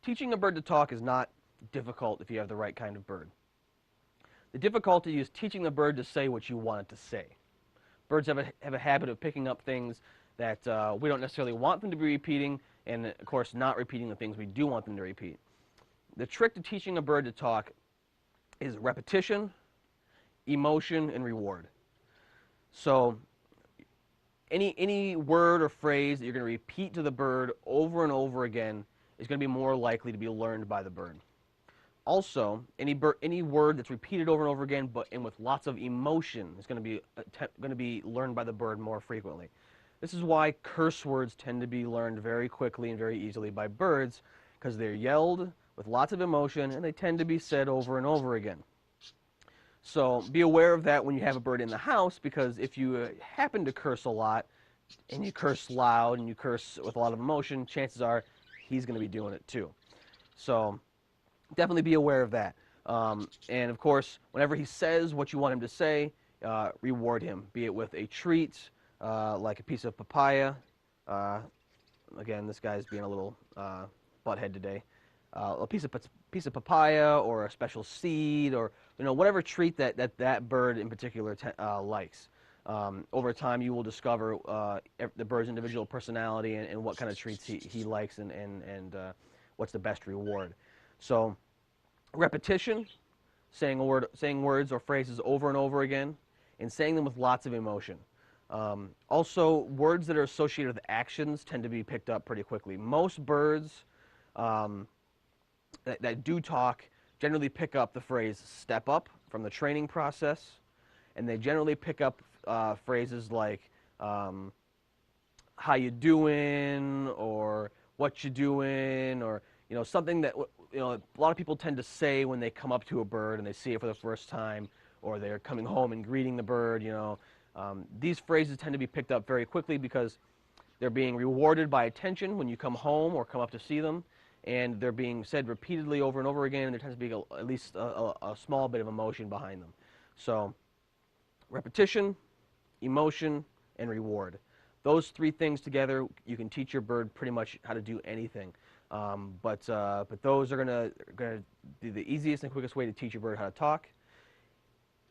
Teaching a bird to talk is not difficult if you have the right kind of bird. The difficulty is teaching the bird to say what you want it to say. Birds have a habit of picking up things that we don't necessarily want them to be repeating, and of course not repeating the things we do want them to repeat. The trick to teaching a bird to talk is repetition, emotion, and reward. So any word or phrase that you're going to repeat to the bird over and over again is going to be more likely to be learned by the bird. Also, any word that's repeated over and over again, and with lots of emotion, is going to be learned by the bird more frequently. This is why curse words tend to be learned very quickly and very easily by birds, because they're yelled with lots of emotion, and they tend to be said over and over again. So be aware of that when you have a bird in the house, because if you happen to curse a lot, and you curse loud, and you curse with a lot of emotion, chances are he's going to be doing it too. So definitely be aware of that. And of course, whenever he says what you want him to say, reward him, be it with a treat, like a piece of papaya. Again, this guy's being a little butthead today. A piece of papaya, or a special seed, or whatever treat that bird in particular likes. Over time, you will discover the bird's individual personality and what kind of treats he likes, and what's the best reward. So repetition, saying words or phrases over and over again, and saying them with lots of emotion. Also, words that are associated with actions tend to be picked up pretty quickly. Most birds that do talk generally pick up the phrase "step up" from the training process, and they generally pick up phrases like "how you doing," or "what you doing," or something that a lot of people tend to say when they come up to a bird and they see it for the first time, or they're coming home and greeting the bird. These phrases tend to be picked up very quickly because they're being rewarded by attention when you come home or come up to see them, and they're being said repeatedly over and over again, and there tends to be at least a small bit of emotion behind them. So repetition, emotion, and reward. Those three things together, you can teach your bird pretty much how to do anything. But those are gonna be the easiest and quickest way to teach your bird how to talk.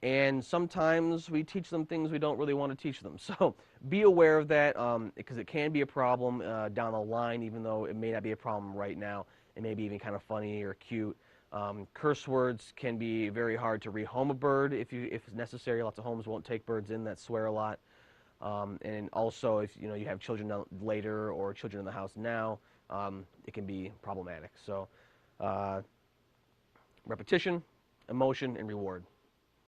And sometimes we teach them things we don't really want to teach them. So be aware of that, because it can be a problem down the line, even though it may not be a problem right now. It may be even kind of funny or cute. Curse words can be very hard to rehome a bird if it's necessary. Lots of homes won't take birds in that swear a lot. And also, if you have children later or children in the house now, it can be problematic. So repetition, emotion, and reward.